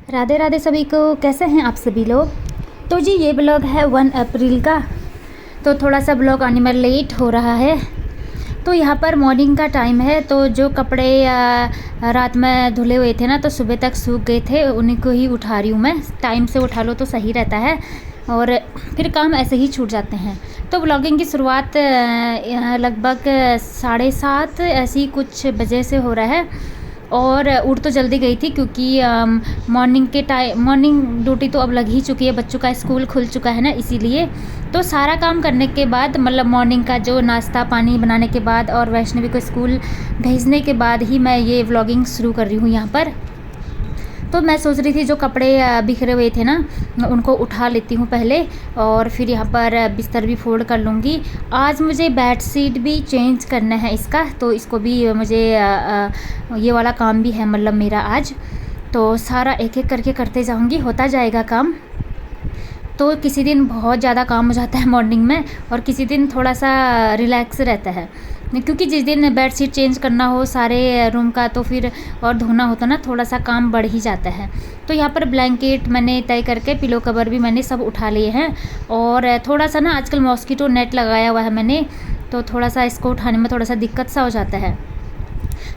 राधे राधे सभी को। कैसे हैं आप सभी लोग। तो जी ये ब्लॉग है 1 अप्रैल का। तो थोड़ा सा ब्लॉग आने में लेट हो रहा है। तो यहाँ पर मॉर्निंग का टाइम है, तो जो कपड़े रात में धुले हुए थे ना, तो सुबह तक सूख गए थे, उन्हीं को ही उठा रही हूँ मैं। टाइम से उठा लो तो सही रहता है, और फिर काम ऐसे ही छूट जाते हैं। तो ब्लॉगिंग की शुरुआत लगभग 7:30 ऐसी कुछ बजे से हो रहा है। और उठ तो जल्दी गई थी क्योंकि मॉर्निंग ड्यूटी तो अब लग ही चुकी है, बच्चों का स्कूल खुल चुका है ना, इसीलिए। तो सारा काम करने के बाद, मतलब मॉर्निंग का जो नाश्ता पानी बनाने के बाद और वैष्णवी को स्कूल भेजने के बाद ही मैं ये व्लॉगिंग शुरू कर रही हूँ यहाँ पर। तो मैं सोच रही थी जो कपड़े बिखरे हुए थे ना, उनको उठा लेती हूँ पहले, और फिर यहाँ पर बिस्तर भी फोल्ड कर लूँगी। आज मुझे बेड शीट भी चेंज करना है इसका, तो इसको भी मुझे ये वाला काम भी है, मतलब मेरा आज। तो सारा एक एक करके करते जाऊँगी, होता जाएगा काम। तो किसी दिन बहुत ज़्यादा काम हो जाता है मॉर्निंग में, और किसी दिन थोड़ा सा रिलैक्स रहता है, क्योंकि जिस दिन बेड शीट चेंज करना हो सारे रूम का, तो फिर और धोना होता ना, थोड़ा सा काम बढ़ ही जाता है। तो यहाँ पर ब्लैंकेट मैंने तय करके, पिलो कवर भी मैंने सब उठा लिए हैं। और थोड़ा सा ना आजकल मॉस्किटो नेट लगाया हुआ है मैंने, तो थोड़ा सा इसको उठाने में थोड़ा सा दिक्कत सा हो जाता है,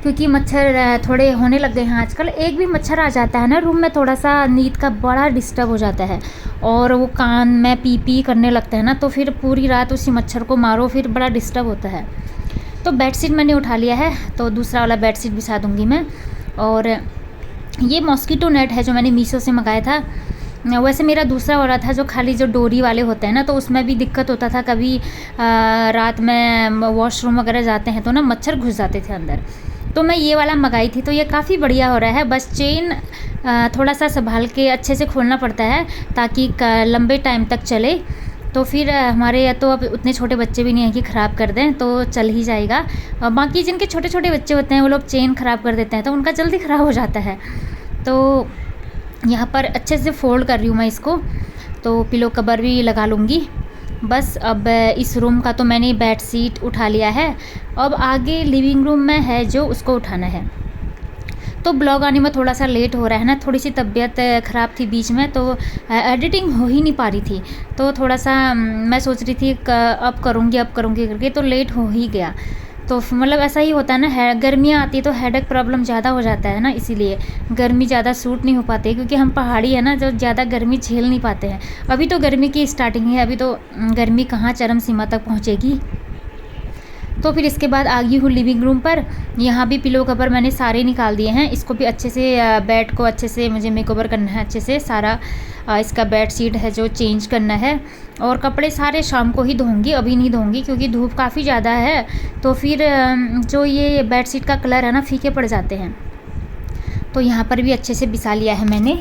क्योंकि मच्छर थोड़े होने लग गए हैं आजकल। एक भी मच्छर आ जाता है ना रूम में, थोड़ा सा नींद का बड़ा डिस्टर्ब हो जाता है, और वो कान में पी पी करने लगता है ना, तो फिर पूरी रात उसी मच्छर को मारो, फिर बड़ा डिस्टर्ब होता है। तो बेडशीट मैंने उठा लिया है, तो दूसरा वाला बेडशीट बिछा दूँगी मैं। और ये मॉस्किटो नेट है जो मैंने मीशो से मंगाया था। वैसे मेरा दूसरा वाला था जो खाली जो डोरी वाले होते हैं ना, तो उसमें भी दिक्कत होता था। कभी रात में वॉशरूम वगैरह जाते हैं तो ना मच्छर घुस जाते थे अंदर। तो मैं ये वाला मंगाई थी, तो ये काफ़ी बढ़िया हो रहा है। बस चेन थोड़ा सा संभाल के अच्छे से खोलना पड़ता है, ताकि लंबे टाइम तक चले। तो फिर हमारे तो अब उतने छोटे बच्चे भी नहीं हैं कि ख़राब कर दें, तो चल ही जाएगा। बाकी जिनके छोटे छोटे बच्चे होते हैं वो लोग चेन ख़राब कर देते हैं, तो उनका जल्दी ख़राब हो जाता है। तो यहाँ पर अच्छे से फोल्ड कर रही हूँ मैं इसको, तो पिलो कवर भी लगा लूँगी। बस अब इस रूम का तो मैंने बेड शीट उठा लिया है, अब आगे लिविंग रूम में है जो उसको उठाना है। तो ब्लॉग आने में थोड़ा सा लेट हो रहा है ना, थोड़ी सी तबीयत ख़राब थी बीच में, तो एडिटिंग हो ही नहीं पा रही थी। तो थोड़ा सा मैं सोच रही थी अब करूँगी करके, तो लेट हो ही गया। तो मतलब ऐसा ही होता है ना, गर्मियाँ आती है तो हेडेक प्रॉब्लम ज़्यादा हो जाता है ना, इसीलिए गर्मी ज़्यादा सूट नहीं हो पाती, क्योंकि हम पहाड़ी है ना, जो ज़्यादा गर्मी झेल नहीं पाते हैं। अभी तो गर्मी की स्टार्टिंग है, अभी तो गर्मी कहाँ चरम सीमा तक पहुँचेगी। तो फिर इसके बाद आ गई हूँ लिविंग रूम पर। यहाँ भी पिलो कवर मैंने सारे निकाल दिए हैं, इसको भी अच्छे से बेड को अच्छे से मुझे मेकओवर करना है अच्छे से सारा। इसका बेड शीट है जो चेंज करना है, और कपड़े सारे शाम को ही धोऊंगी, अभी नहीं धोऊंगी क्योंकि धूप काफ़ी ज़्यादा है। तो फिर जो ये बेड शीट का कलर है ना, फीके पड़ जाते हैं। तो यहाँ पर भी अच्छे से बिछा लिया है मैंने।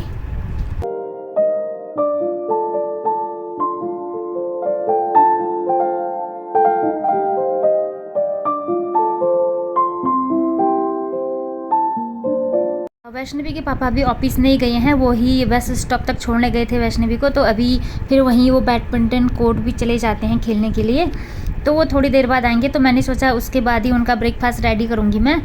वैष्णवी के पापा भी ऑफिस नहीं गए हैं, वो ही बस स्टॉप तक छोड़ने गए थे वैष्णवी को। तो अभी फिर वहीं वो बैडमिंटन कोर्ट भी चले जाते हैं खेलने के लिए, तो वो थोड़ी देर बाद आएंगे। तो मैंने सोचा उसके बाद ही उनका ब्रेकफास्ट रेडी करूँगी मैं।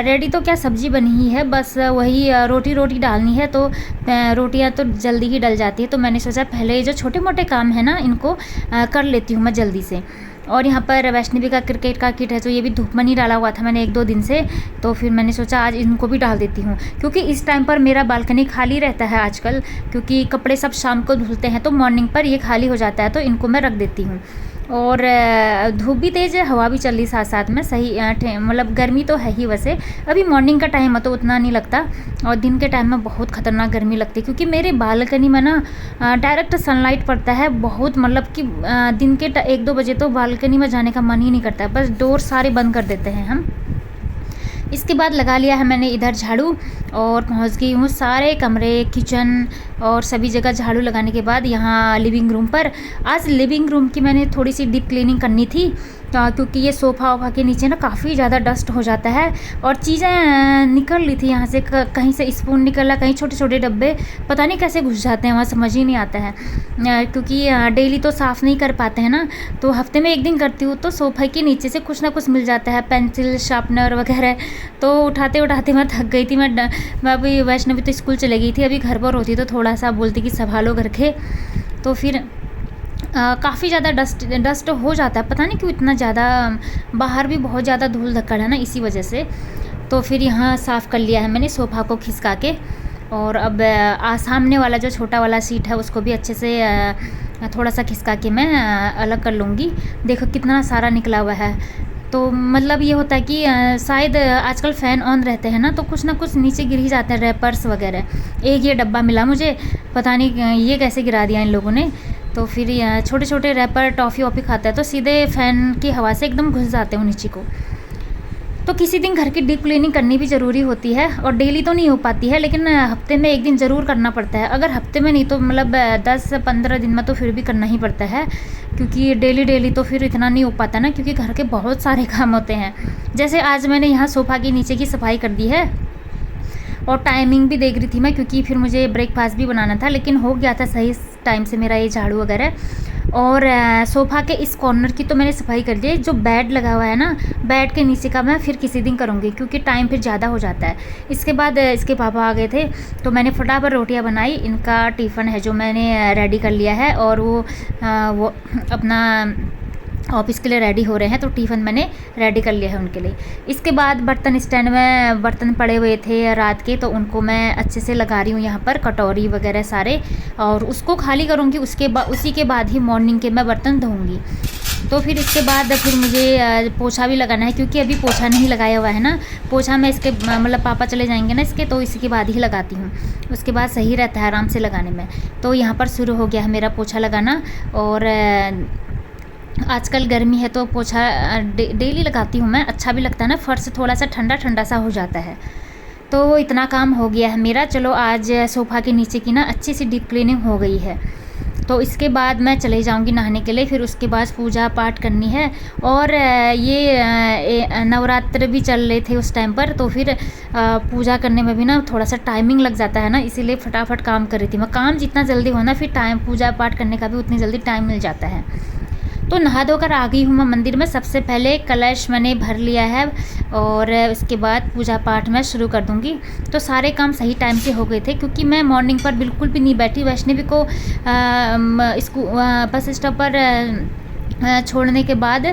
रेडी तो क्या, सब्ज़ी बनी ही है, बस वही रोटी डालनी है। तो रोटियां तो जल्दी ही डल जाती है, तो मैंने सोचा पहले जो छोटे मोटे काम है ना, इनको कर लेती हूँ मैं जल्दी से। और यहाँ पर वैष्णवी का क्रिकेट का किट है, जो ये भी धूप में नहीं डाला हुआ था मैंने 1-2 दिन से, तो फिर मैंने सोचा आज इनको भी डाल देती हूँ, क्योंकि इस टाइम पर मेरा बालकनी खाली रहता है आजकल, क्योंकि कपड़े सब शाम को धुलते हैं, तो मॉर्निंग पर ये खाली हो जाता है, तो इनको मैं रख देती हूँ। और धूप भी तेज़ है, हवा भी चल रही साथ साथ में, सही मतलब गर्मी तो है ही। वैसे अभी मॉर्निंग का टाइम है तो उतना नहीं लगता, और दिन के टाइम में बहुत ख़तरनाक गर्मी लगती है, क्योंकि मेरे बालकनी में ना डायरेक्ट सनलाइट पड़ता है बहुत, मतलब कि दिन के 1-2 बजे तो बालकनी में जाने का मन ही नहीं करता, बस डोर सारे बंद कर देते हैं हम। इसके बाद लगा लिया है मैंने इधर झाड़ू, और पहुंच गई हूँ सारे कमरे, किचन और सभी जगह झाड़ू लगाने के बाद यहाँ लिविंग रूम पर। आज लिविंग रूम की मैंने थोड़ी सी डीप क्लीनिंग करनी थी, क्योंकि ये सोफ़ा वोफा के नीचे ना काफ़ी ज़्यादा डस्ट हो जाता है, और चीज़ें निकल ली थी यहाँ से, कहीं से स्पून निकला, कहीं छोटे छोटे डब्बे, पता नहीं कैसे घुस जाते हैं वहाँ, समझ ही नहीं आता है। क्योंकि डेली तो साफ़ नहीं कर पाते हैं ना, तो हफ्ते में 1 दिन करती हूँ, तो सोफ़ा के नीचे से कुछ ना कुछ मिल जाता है, पेंसिल शार्पनर वगैरह। तो उठाते उठाते मैं थक गई थी, मैं मैं अभी वैष्णवी तो स्कूल चले गई थी, अभी घर पर होती तो थोड़ा सा बोलती कि संभालो घर के। तो फिर काफ़ी ज़्यादा डस्ट हो जाता है, पता नहीं क्यों इतना ज़्यादा। बाहर भी बहुत ज़्यादा धूल धक्कड़ है ना, इसी वजह से। तो फिर यहाँ साफ़ कर लिया है मैंने सोफ़ा को खिसका के। और अब सामने वाला जो छोटा वाला सीट है उसको भी अच्छे से थोड़ा सा खिसका के मैं अलग कर लूँगी। देखो कितना सारा निकला हुआ है। तो मतलब ये होता है कि शायद आजकल फ़ैन ऑन रहते हैं ना, तो कुछ ना कुछ नीचे गिर ही जाते हैं, रैपर्स वगैरह। एक ये डब्बा मिला मुझे, पता नहीं ये कैसे गिरा दिया इन लोगों ने। तो फिर छोटे छोटे रैपर टॉफ़ी वॉफ़ी खाता है तो सीधे फ़ैन की हवा से एकदम घुस जाते हैं नीचे को। तो किसी दिन घर की डीप क्लीनिंग करनी भी ज़रूरी होती है, और डेली तो नहीं हो पाती है, लेकिन हफ्ते में एक दिन ज़रूर करना पड़ता है। अगर हफ्ते में नहीं तो मतलब 10-15 दिन में तो फिर भी करना ही पड़ता है, क्योंकि डेली डेली तो फिर इतना नहीं हो पाता ना, क्योंकि घर के बहुत सारे काम होते हैं। जैसे आज मैंने यहाँ सोफ़ा के नीचे की सफाई कर दी है, और टाइमिंग भी देख रही थी मैं, क्योंकि फिर मुझे ब्रेकफास्ट भी बनाना था, लेकिन हो गया था सही टाइम से मेरा ये झाड़ू वगैरह। और सोफ़ा के इस कॉर्नर की तो मैंने सफाई कर दी है। जो बेड लगा हुआ है ना, बेड के नीचे का मैं फिर किसी दिन करूँगी, क्योंकि टाइम फिर ज़्यादा हो जाता है। इसके बाद इसके पापा आ गए थे, तो मैंने फटाफट रोटियां बनाई। इनका टिफ़िन है जो मैंने रेडी कर लिया है, और वो अपना ऑफिस के लिए रेडी हो रहे हैं, तो टिफ़िन मैंने रेडी कर लिया है उनके लिए। इसके बाद बर्तन स्टैंड में बर्तन पड़े हुए थे रात के, तो उनको मैं अच्छे से लगा रही हूँ यहाँ पर, कटोरी वगैरह सारे, और उसको खाली करूँगी। उसी के बाद ही मॉर्निंग के मैं बर्तन धोऊँगी। तो फिर इसके बाद फिर मुझे पोछा भी लगाना है, क्योंकि अभी पोछा नहीं लगाया हुआ है ना। पोछा मैं इसके मतलब पापा चले जाएंगे ना इसके, तो इसके बाद ही लगाती हूँ। उसके बाद सही रहता है आराम से लगाने में। तो यहाँ पर शुरू हो गया है मेरा पोछा लगाना। और आजकल गर्मी है तो पोछा डेली लगाती हूँ मैं, अच्छा भी लगता है ना, फर्श थोड़ा सा ठंडा ठंडा सा हो जाता है। तो इतना काम हो गया है मेरा। चलो आज सोफ़ा के नीचे की ना अच्छी सी डीप क्लीनिंग हो गई है। तो इसके बाद मैं चले जाऊंगी नहाने के लिए, फिर उसके बाद पूजा पाठ करनी है। और ये नवरात्र भी चल रहे थे उस टाइम पर, तो फिर पूजा करने में भी ना थोड़ा सा टाइमिंग लग जाता है ना, इसीलिए फटाफट काम कर रही थी मैं। काम जितना जल्दी हो ना, फिर टाइम पूजा पाठ करने का भी उतनी जल्दी टाइम मिल जाता है। तो नहा धोकर आ गई हूँ मैं मंदिर में। सबसे पहले कलश मैंने भर लिया है, और उसके बाद पूजा पाठ मैं शुरू कर दूँगी। तो सारे काम सही टाइम से हो गए थे, क्योंकि मैं मॉर्निंग पर बिल्कुल भी नहीं बैठी। वैष्णवी को बस स्टॉप पर छोड़ने के बाद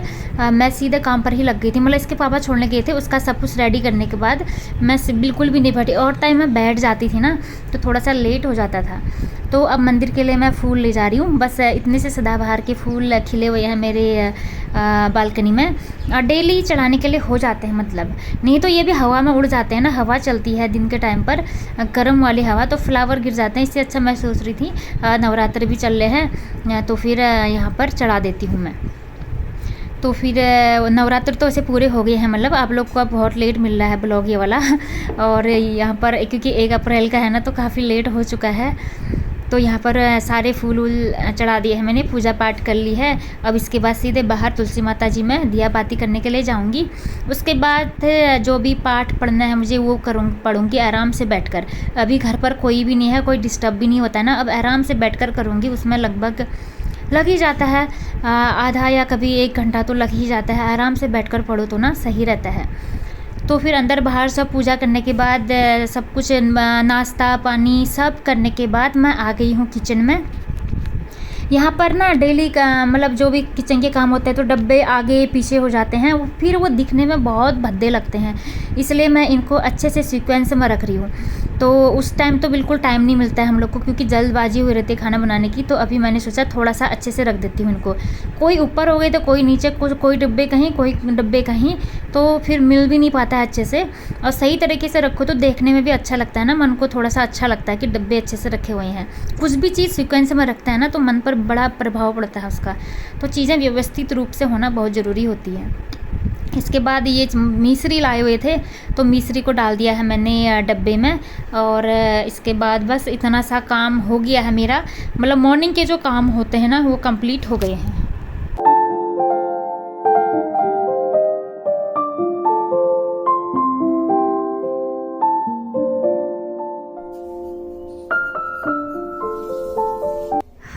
मैं सीधे काम पर ही लग गई थी। मतलब इसके पापा छोड़ने गए थे, उसका सब कुछ रेडी करने के बाद मैं बिल्कुल भी नहीं बैठी। और टाइम मैं बैठ जाती थी ना, तो थोड़ा सा लेट हो जाता था। तो अब मंदिर के लिए मैं फूल ले जा रही हूँ। बस इतने से सदाबहार के फूल खिले हुए हैं मेरे बालकनी में, डेली चढ़ाने के लिए हो जाते हैं। मतलब नहीं तो ये भी हवा में उड़ जाते हैं ना, हवा चलती है दिन के टाइम पर, गर्म वाली हवा, तो फ्लावर गिर जाते हैं। इससे अच्छा मैं सोच रही थी नवरात्र भी चल रहे हैं, तो फिर यहाँ पर चढ़ा देती हूँ मैं। तो फिर नवरात्र तो ऐसे पूरे हो गए हैं। मतलब आप लोग को अब बहुत लेट मिल रहा है ब्लॉग ये वाला और यहाँ पर क्योंकि 1 अप्रैल का है ना, तो काफ़ी लेट हो चुका है। तो यहाँ पर सारे फूल वूल चढ़ा दिए हैं मैंने, पूजा पाठ कर ली है। अब इसके बाद सीधे बाहर तुलसी माता जी में दिया बाती करने के लिए जाऊँगी। उसके बाद जो भी पाठ पढ़ना है मुझे वो पढ़ूँगी आराम से बैठकर। अभी घर पर कोई भी नहीं है, कोई डिस्टर्ब भी नहीं होता है ना, अब आराम से बैठकर करूँगी। उसमें लगभग लग ही जाता है आधा या कभी 1 घंटा तो लग ही जाता है। आराम से बैठकर पढ़ो तो ना सही रहता है। तो फिर अंदर बाहर सब पूजा करने के बाद सब कुछ नाश्ता पानी सब करने के बाद मैं आ गई हूँ किचन में। यहाँ पर ना डेली का मतलब जो भी किचन के काम होते हैं तो डब्बे आगे पीछे हो जाते हैं, फिर वो दिखने में बहुत भद्दे लगते हैं। इसलिए मैं इनको अच्छे से सीक्वेंस में रख रही हूँ। तो उस टाइम तो बिल्कुल टाइम नहीं मिलता है हम लोग को, क्योंकि जल्दबाजी हुई रहती है खाना बनाने की। तो अभी मैंने सोचा थोड़ा सा अच्छे से रख देती हूँ इनको। कोई ऊपर हो गए तो कोई नीचे, कोई डब्बे कहीं, कोई डब्बे कहीं, तो फिर मिल भी नहीं पाता है अच्छे से। और सही तरीके से रखो तो देखने में भी अच्छा लगता है ना, मन को थोड़ा सा अच्छा लगता है कि डब्बे अच्छे से रखे हुए हैं। कुछ भी चीज़ सीक्वेंस में रखता है ना तो मन पर बड़ा प्रभाव पड़ता है उसका। तो चीज़ें व्यवस्थित रूप से होना बहुत ज़रूरी होती है। इसके बाद ये मिश्री लाए हुए थे, तो मिश्री को डाल दिया है मैंने डब्बे में। और इसके बाद बस इतना सा काम हो गया है मेरा। मतलब मॉर्निंग के जो काम होते हैं ना वो कंप्लीट हो गए हैं।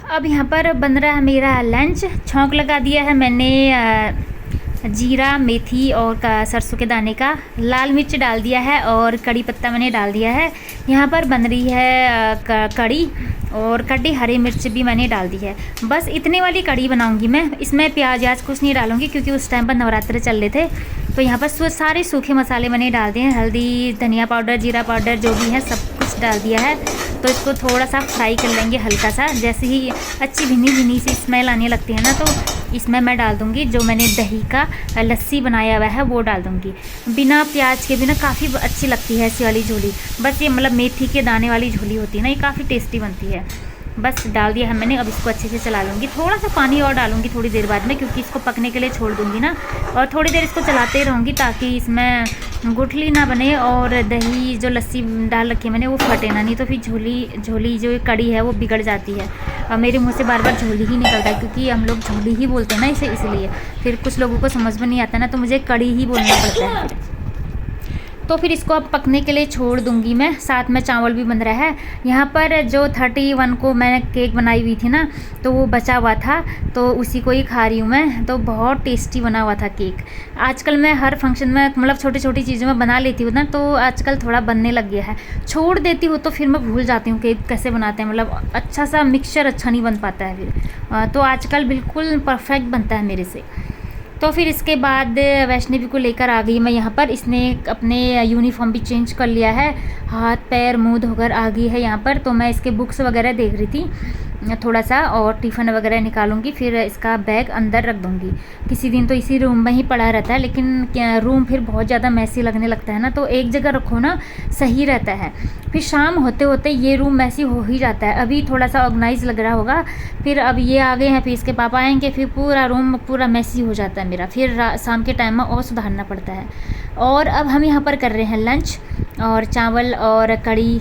अब यहाँ पर बन रहा है मेरा लंच। छौंक लगा दिया है मैंने जीरा, मेथी और सरसों के दाने का, लाल मिर्च डाल दिया है और कड़ी पत्ता मैंने डाल दिया है। यहाँ पर बन रही है कड़ी, और कटी हरी मिर्च भी मैंने डाल दी है। बस इतने वाली कड़ी बनाऊंगी मैं, इसमें प्याज व्याज कुछ नहीं डालूंगी क्योंकि उस टाइम पर नवरात्रे चल रहे थे। तो यहाँ पर सारे सूखे मसाले मैंने डाल दिए हैं, हल्दी, धनिया पाउडर, जीरा पाउडर जो भी है सब कुछ डाल दिया है। तो इसको थोड़ा सा फ्राई कर लेंगे हल्का सा, जैसे ही अच्छी भीनी भीनी सी स्मेल आने लगती है ना, तो इसमें मैं डाल दूँगी जो मैंने दही का लस्सी बनाया हुआ है वो डाल दूँगी। बिना प्याज के बिना काफ़ी अच्छी लगती है ऐसी वाली झोली। बस ये मतलब मेथी के दाने वाली झोली होती है ना, ये काफ़ी टेस्टी बनती है। बस डाल दिया है मैंने, अब इसको अच्छे से चला लूँगी। थोड़ा सा पानी और डालूँगी थोड़ी देर बाद में, क्योंकि इसको पकने के लिए छोड़ दूँगी ना, और थोड़ी देर इसको चलाते रहूँगी ताकि इसमें गुठली ना बने और दही जो लस्सी डाल रखी है मैंने वो फटे ना, नहीं तो फिर झोली जो कड़ी है वो बिगड़ जाती है। और मेरे मुँह से बार बार झोली ही निकलता है क्योंकि हम लोग झोली ही बोलते हैं ना इसे, इसलिए फिर कुछ लोगों को समझ में नहीं आता ना, तो मुझे कड़ी ही बोलना पड़ता है। तो फिर इसको अब पकने के लिए छोड़ दूंगी मैं। साथ में चावल भी बन रहा है। यहाँ पर जो 31 को मैंने केक बनाई हुई थी ना, तो वो बचा हुआ था, तो उसी को ही खा रही हूँ मैं। तो बहुत टेस्टी बना हुआ था केक। आजकल मैं हर फंक्शन में मतलब छोटी छोटी चीज़ों में बना लेती हूँ ना, तो आजकल थोड़ा बनने लग गया है। छोड़ देती हूँ तो फिर मैं भूल जाती हूँ केक कैसे बनाते हैं, मतलब अच्छा सा मिक्सचर अच्छा नहीं बन पाता है फिर। तो आजकल बिल्कुल परफेक्ट बनता है मेरे से। तो फिर इसके बाद वैष्णवी को लेकर आ गई मैं यहाँ पर। इसने अपने यूनिफॉर्म भी चेंज कर लिया है, हाथ पैर मुंह धोकर आ गई है यहाँ पर। तो मैं इसके बुक्स वगैरह देख रही थी थोड़ा सा, और टिफ़िन वगैरह निकालूंगी, फिर इसका बैग अंदर रख दूंगी। किसी दिन तो इसी रूम में ही पड़ा रहता है, लेकिन रूम फिर बहुत ज़्यादा मैसी लगने लगता है ना, तो एक जगह रखो ना सही रहता है। फिर शाम होते होते ये रूम मैसी हो ही जाता है। अभी थोड़ा सा ऑर्गेनाइज लग रहा होगा, फिर अब ये आ गए हैं, फिर इसके पापा आएंगे, फिर पूरा रूम पूरा मैसी हो जाता है मेरा। फिर शाम के टाइम में और सुधारना पड़ता है। और अब हम यहाँ पर कर रहे हैं लंच, और चावल और कड़ी।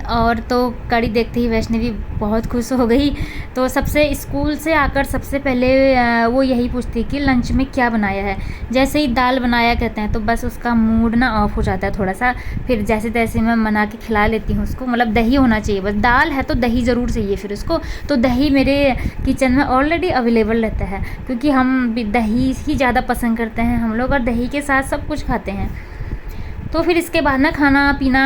और तो कड़ी देखते ही वैष्णवी बहुत खुश हो गई। तो सबसे स्कूल से आकर सबसे पहले वो यही पूछती कि लंच में क्या बनाया है। जैसे ही दाल बनाया कहते हैं तो बस उसका मूड ना ऑफ हो जाता है थोड़ा सा। फिर जैसे तैसे मैं मना के खिला लेती हूँ उसको, मतलब दही होना चाहिए, बस दाल है तो दही ज़रूर चाहिए फिर उसको। तो दही मेरे किचन में ऑलरेडी अवेलेबल रहता है, क्योंकि हम दही ही ज़्यादा पसंद करते हैं हम लोग, और दही के साथ सब कुछ खाते हैं। तो फिर इसके बाद ना खाना पीना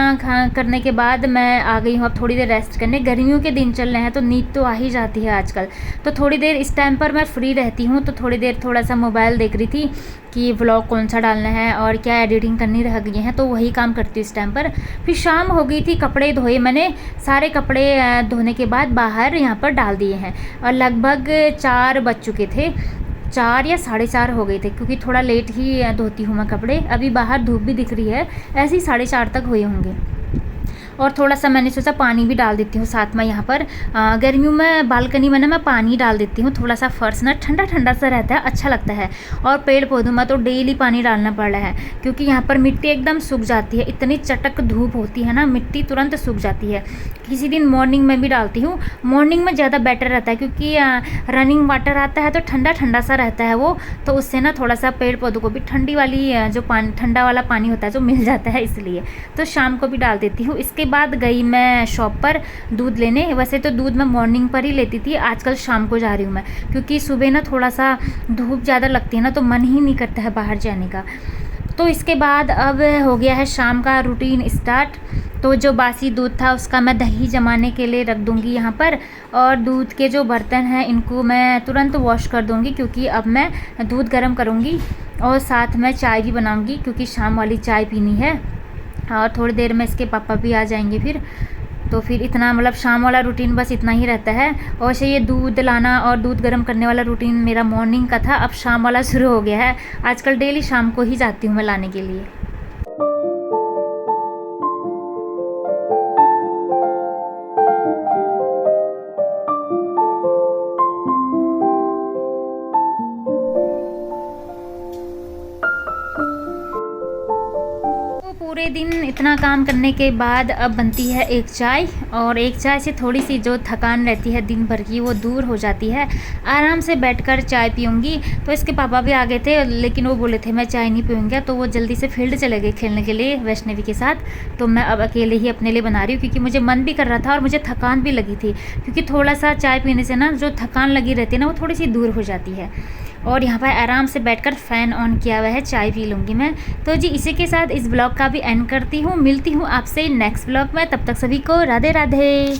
करने के बाद मैं आ गई हूँ अब थोड़ी देर रेस्ट करने। गर्मियों के दिन चल रहे हैं तो नींद तो आ ही जाती है आजकल। तो थोड़ी देर इस टाइम पर मैं फ्री रहती हूँ, तो थोड़ी देर थोड़ा सा मोबाइल देख रही थी कि व्लॉग कौन सा डालना है और क्या एडिटिंग करनी रह गई है, तो वही काम करती हूँ इस टाइम पर। फिर शाम हो गई थी, कपड़े धोए मैंने, सारे कपड़े धोने के बाद बाहर यहाँ पर डाल दिए हैं, और लगभग 4 बज चुके थे, 4 या 4:30 हो गए थे, क्योंकि थोड़ा लेट ही धोती हूँ मैं कपड़े। अभी बाहर धूप भी दिख रही है, ऐसे ही 4:30 तक हुए होंगे। और थोड़ा सा मैंने सोचा पानी भी डाल देती हूँ साथ में। यहाँ पर गर्मियों में बालकनी में ना मैं पानी डाल देती हूँ, थोड़ा सा फर्श ना ठंडा ठंडा सा रहता है, अच्छा लगता है। और पेड़ पौधों में तो डेली पानी डालना पड़ रहा है, क्योंकि यहाँ पर मिट्टी एकदम सूख जाती है, इतनी चटक धूप होती है ना, मिट्टी तुरंत सूख जाती है। किसी दिन मॉर्निंग में भी डालती हूँ, मॉर्निंग में ज़्यादा बेटर रहता है, क्योंकि रनिंग वाटर आता है तो ठंडा ठंडा सा रहता है वो, तो उससे ना थोड़ा सा पेड़ पौधों को भी ठंडी वाली जो पानी, ठंडा वाला पानी होता है जो मिल जाता है, इसलिए तो शाम को भी डाल देती हूँ। इसके बाद गई मैं शॉप पर दूध लेने। वैसे तो दूध मैं मॉर्निंग पर ही लेती थी, आजकल शाम को जा रही हूँ मैं, क्योंकि सुबह ना थोड़ा सा धूप ज़्यादा लगती है ना, तो मन ही नहीं करता है बाहर जाने का। तो इसके बाद अब हो गया है शाम का रूटीन स्टार्ट। तो जो बासी दूध था उसका मैं दही जमाने के लिए रख दूँगी यहाँ पर, और दूध के जो बर्तन हैं इनको मैं तुरंत वॉश कर दूँगी, क्योंकि अब मैं दूध गर्म करूँगी और साथ में चाय भी बनाऊँगी, क्योंकि शाम वाली चाय पीनी है। और थोड़ी देर में इसके पापा भी आ जाएंगे फिर। तो फिर इतना मतलब शाम वाला रूटीन बस इतना ही रहता है। और वैसे ये दूध लाना और दूध गर्म करने वाला रूटीन मेरा मॉर्निंग का था, अब शाम वाला शुरू हो गया है। आजकल डेली शाम को ही जाती हूँ मैं लाने के लिए। पूरे दिन इतना काम करने के बाद अब बनती है एक चाय, और एक चाय से थोड़ी सी जो थकान रहती है दिन भर की वो दूर हो जाती है। आराम से बैठकर चाय पीऊँगी। तो इसके पापा भी आ गए थे, लेकिन वो बोले थे मैं चाय नहीं पीऊँगा, तो वो जल्दी से फील्ड चले गए खेलने के लिए वैष्णवी के साथ। तो मैं अब अकेले ही अपने लिए बना रही हूँ, क्योंकि मुझे मन भी कर रहा था और मुझे थकान भी लगी थी, क्योंकि थोड़ा सा चाय पीने से ना जो थकान लगी रहती है ना वो थोड़ी सी दूर हो जाती है। और यहाँ पर आराम से बैठकर फ़ैन ऑन किया हुआ है, चाय पी लूँगी मैं। तो जी इसी के साथ इस ब्लॉग का भी एंड करती हूँ। मिलती हूँ आपसे नेक्स्ट ब्लॉग में, तब तक सभी को राधे राधे।